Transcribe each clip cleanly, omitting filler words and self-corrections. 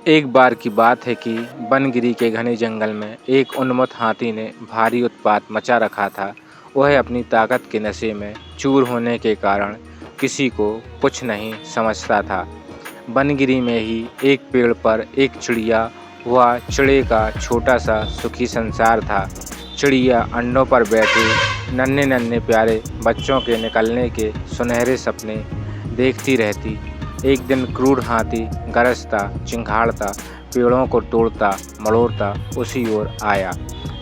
एक बार की बात है कि बनगिरी के घने जंगल में एक उन्मत्त हाथी ने भारी उत्पात मचा रखा था। वह अपनी ताकत के नशे में चूर होने के कारण किसी को कुछ नहीं समझता था। बनगिरी में ही एक पेड़ पर एक चिड़िया व चिड़े का छोटा सा सुखी संसार था। चिड़िया अंडों पर बैठे नन्हे नन्हे प्यारे बच्चों के निकलने के सुनहरे सपने देखती रहती। एक दिन क्रूर हाथी गरजता चिंघाड़ता पेड़ों को तोड़ता मरोड़ता उसी ओर आया।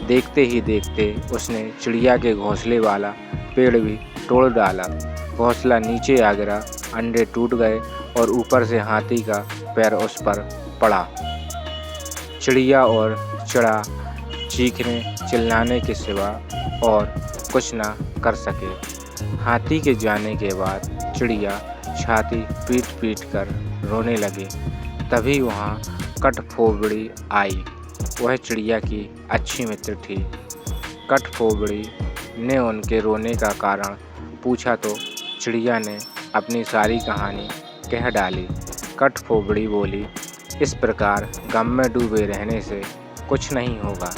देखते ही देखते उसने चिड़िया के घोंसले वाला पेड़ भी तोड़ डाला। घोंसला नीचे आ गिरा, अंडे टूट गए और ऊपर से हाथी का पैर उस पर पड़ा। चिड़िया और चिड़ा चीखने चिल्लाने के सिवा और कुछ न कर सके। हाथी के जाने के बाद चिड़िया छाती पीट पीट कर रोने लगे। तभी वहाँ कठफोड़वी आई। वह चिड़िया की अच्छी मित्र थी। कठफोड़वी ने उनके रोने का कारण पूछा तो चिड़िया ने अपनी सारी कहानी कह डाली। कठफोड़वी बोली, इस प्रकार गम में डूबे रहने से कुछ नहीं होगा।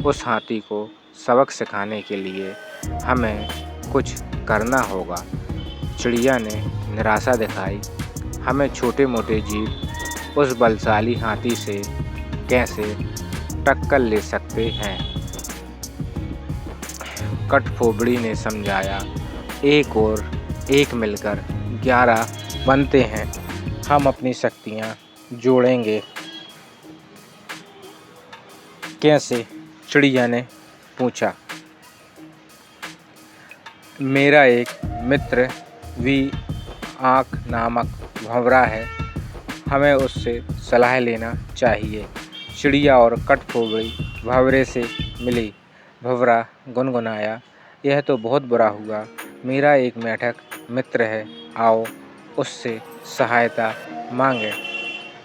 उस हाथी को सबक सिखाने के लिए हमें कुछ करना होगा। चिड़िया ने निराशा दिखाई। हमें छोटे मोटे जीव उस बलशाली हाथी से कैसे टक्कर ले सकते हैं। कठफोड़वी ने समझाया, एक और एक मिलकर 11 बनते हैं। हम अपनी शक्तियाँ जोड़ेंगे। कैसे? चिड़िया ने पूछा। मेरा एक मित्र वी आँख नामक भंवरा है, हमें उससे सलाह लेना चाहिए। चिड़िया और कठफोड़वी भंवरे से मिली। भंवरा गुनगुनाया, यह तो बहुत बुरा हुआ। मेरा एक मेंढक मित्र है, आओ उससे सहायता मांगे।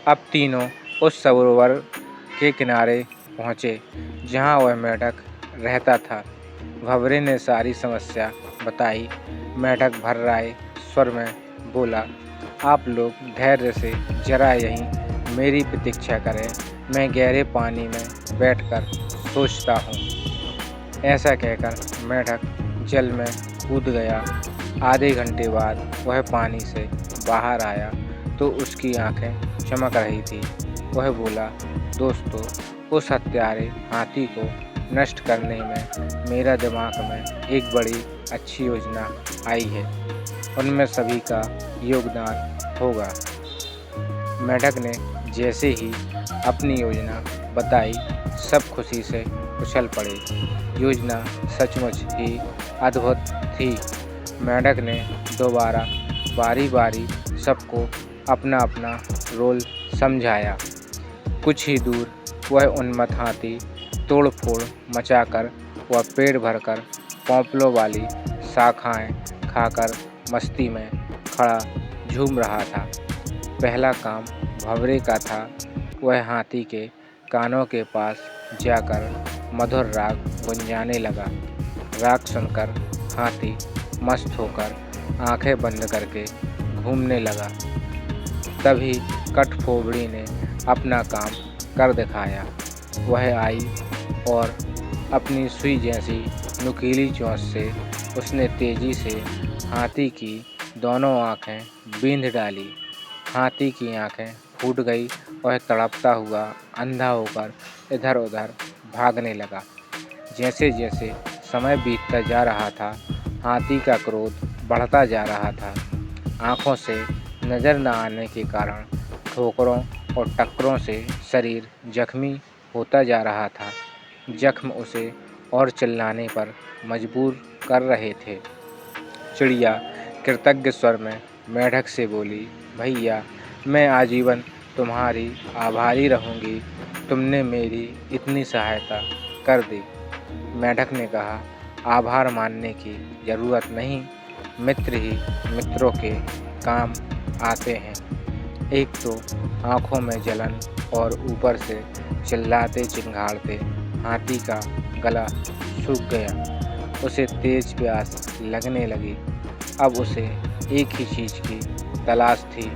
अब तीनों उस सरोवर के किनारे पहुँचे जहाँ वह मेंढक रहता था। भंवरे ने सारी समस्या बताई। मेंढक भर्राए स्वर में बोला, आप लोग धैर्य से जरा यहीं मेरी प्रतीक्षा करें, मैं गहरे पानी में बैठकर सोचता हूँ। ऐसा कहकर मेंढक जल में कूद गया। आधे घंटे बाद वह पानी से बाहर आया तो उसकी आंखें चमक रही थी। वह बोला, दोस्तों, उस हत्यारे हाथी को नष्ट करने में मेरा दिमाग में एक बड़ी अच्छी योजना आई है। उनमें सभी का योगदान होगा। मेंढक ने जैसे ही अपनी योजना बताई, सब खुशी से उछल पड़े। योजना सचमुच ही अद्भुत थी। मेंढक ने दोबारा बारी बारी सबको अपना अपना रोल समझाया। कुछ ही दूर वह उन्मत्त हाथी तोड़ फोड़ मचाकर वह पेट भरकर पोंपलों वाली शाखाएं खाकर मस्ती में खड़ा झूम रहा था। पहला काम भंवरे का था। वह हाथी के कानों के पास जाकर मधुर राग गुंजाने लगा। राग सुनकर हाथी मस्त होकर आंखें बंद करके घूमने लगा। तभी कठफोड़वी ने अपना काम कर दिखाया। वह आई और अपनी सुई जैसी नुकीली चोंच से उसने तेजी से हाथी की दोनों आँखें बींध डाली। हाथी की आँखें फूट गई। वह तड़पता हुआ अंधा होकर इधर उधर भागने लगा। जैसे जैसे समय बीतता जा रहा था, हाथी का क्रोध बढ़ता जा रहा था। आँखों से नज़र न आने के कारण ठोकरों और टक्करों से शरीर जख्मी होता जा रहा था। जख्म उसे और चिल्लाने पर मजबूर कर रहे थे। चिड़िया कृतज्ञ स्वर में मेंढक से बोली, भैया, मैं आजीवन तुम्हारी आभारी रहूँगी। तुमने मेरी इतनी सहायता कर दी। मेंढक ने कहा, आभार मानने की ज़रूरत नहीं, मित्र ही मित्रों के काम आते हैं। एक तो आँखों में जलन और ऊपर से चिल्लाते चिंघाड़ते हाथी का गला सूख गया। उसे तेज प्यास लगने लगी। अब उसे एक ही चीज़ की तलाश थी,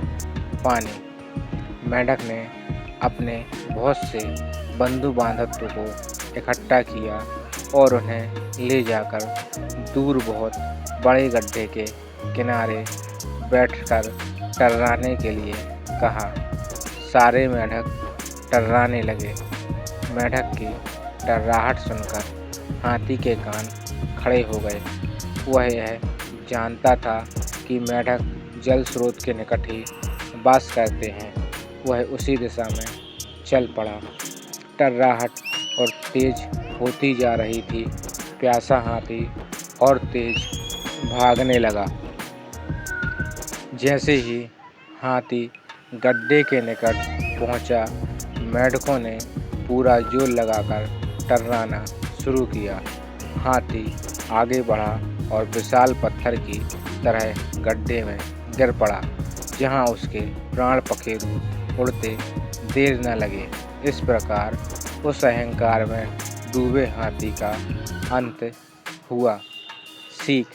पानी। मेंढक ने अपने बहुत से बंधु बांधवों को इकट्ठा किया और उन्हें ले जाकर दूर बहुत बड़े गड्ढे के किनारे बैठकर टर्राने के लिए कहा। सारे मेंढक टर्राने लगे। मेंढक की टर्राहट सुनकर हाथी के कान खड़े हो गए। वह यह जानता था कि मेंढक जल स्रोत के निकट ही वास करते हैं। वह उसी दिशा में चल पड़ा। टर्राहट और तेज होती जा रही थी। प्यासा हाथी और तेज भागने लगा। जैसे ही हाथी गड्ढे के निकट पहुंचा, मेंढकों ने पूरा जोर लगाकर टर्राना शुरू किया। हाथी आगे बढ़ा और विशाल पत्थर की तरह गड्ढे में गिर पड़ा, जहां उसके प्राण पखेरु उड़ते देर न लगे। इस प्रकार उस अहंकार में डूबे हाथी का अंत हुआ। सीख: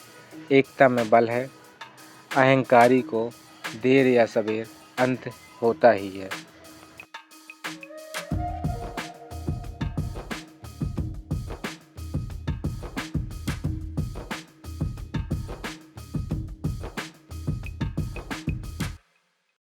एकता में बल है। अहंकारी को देर या सबेर अंत होता ही है।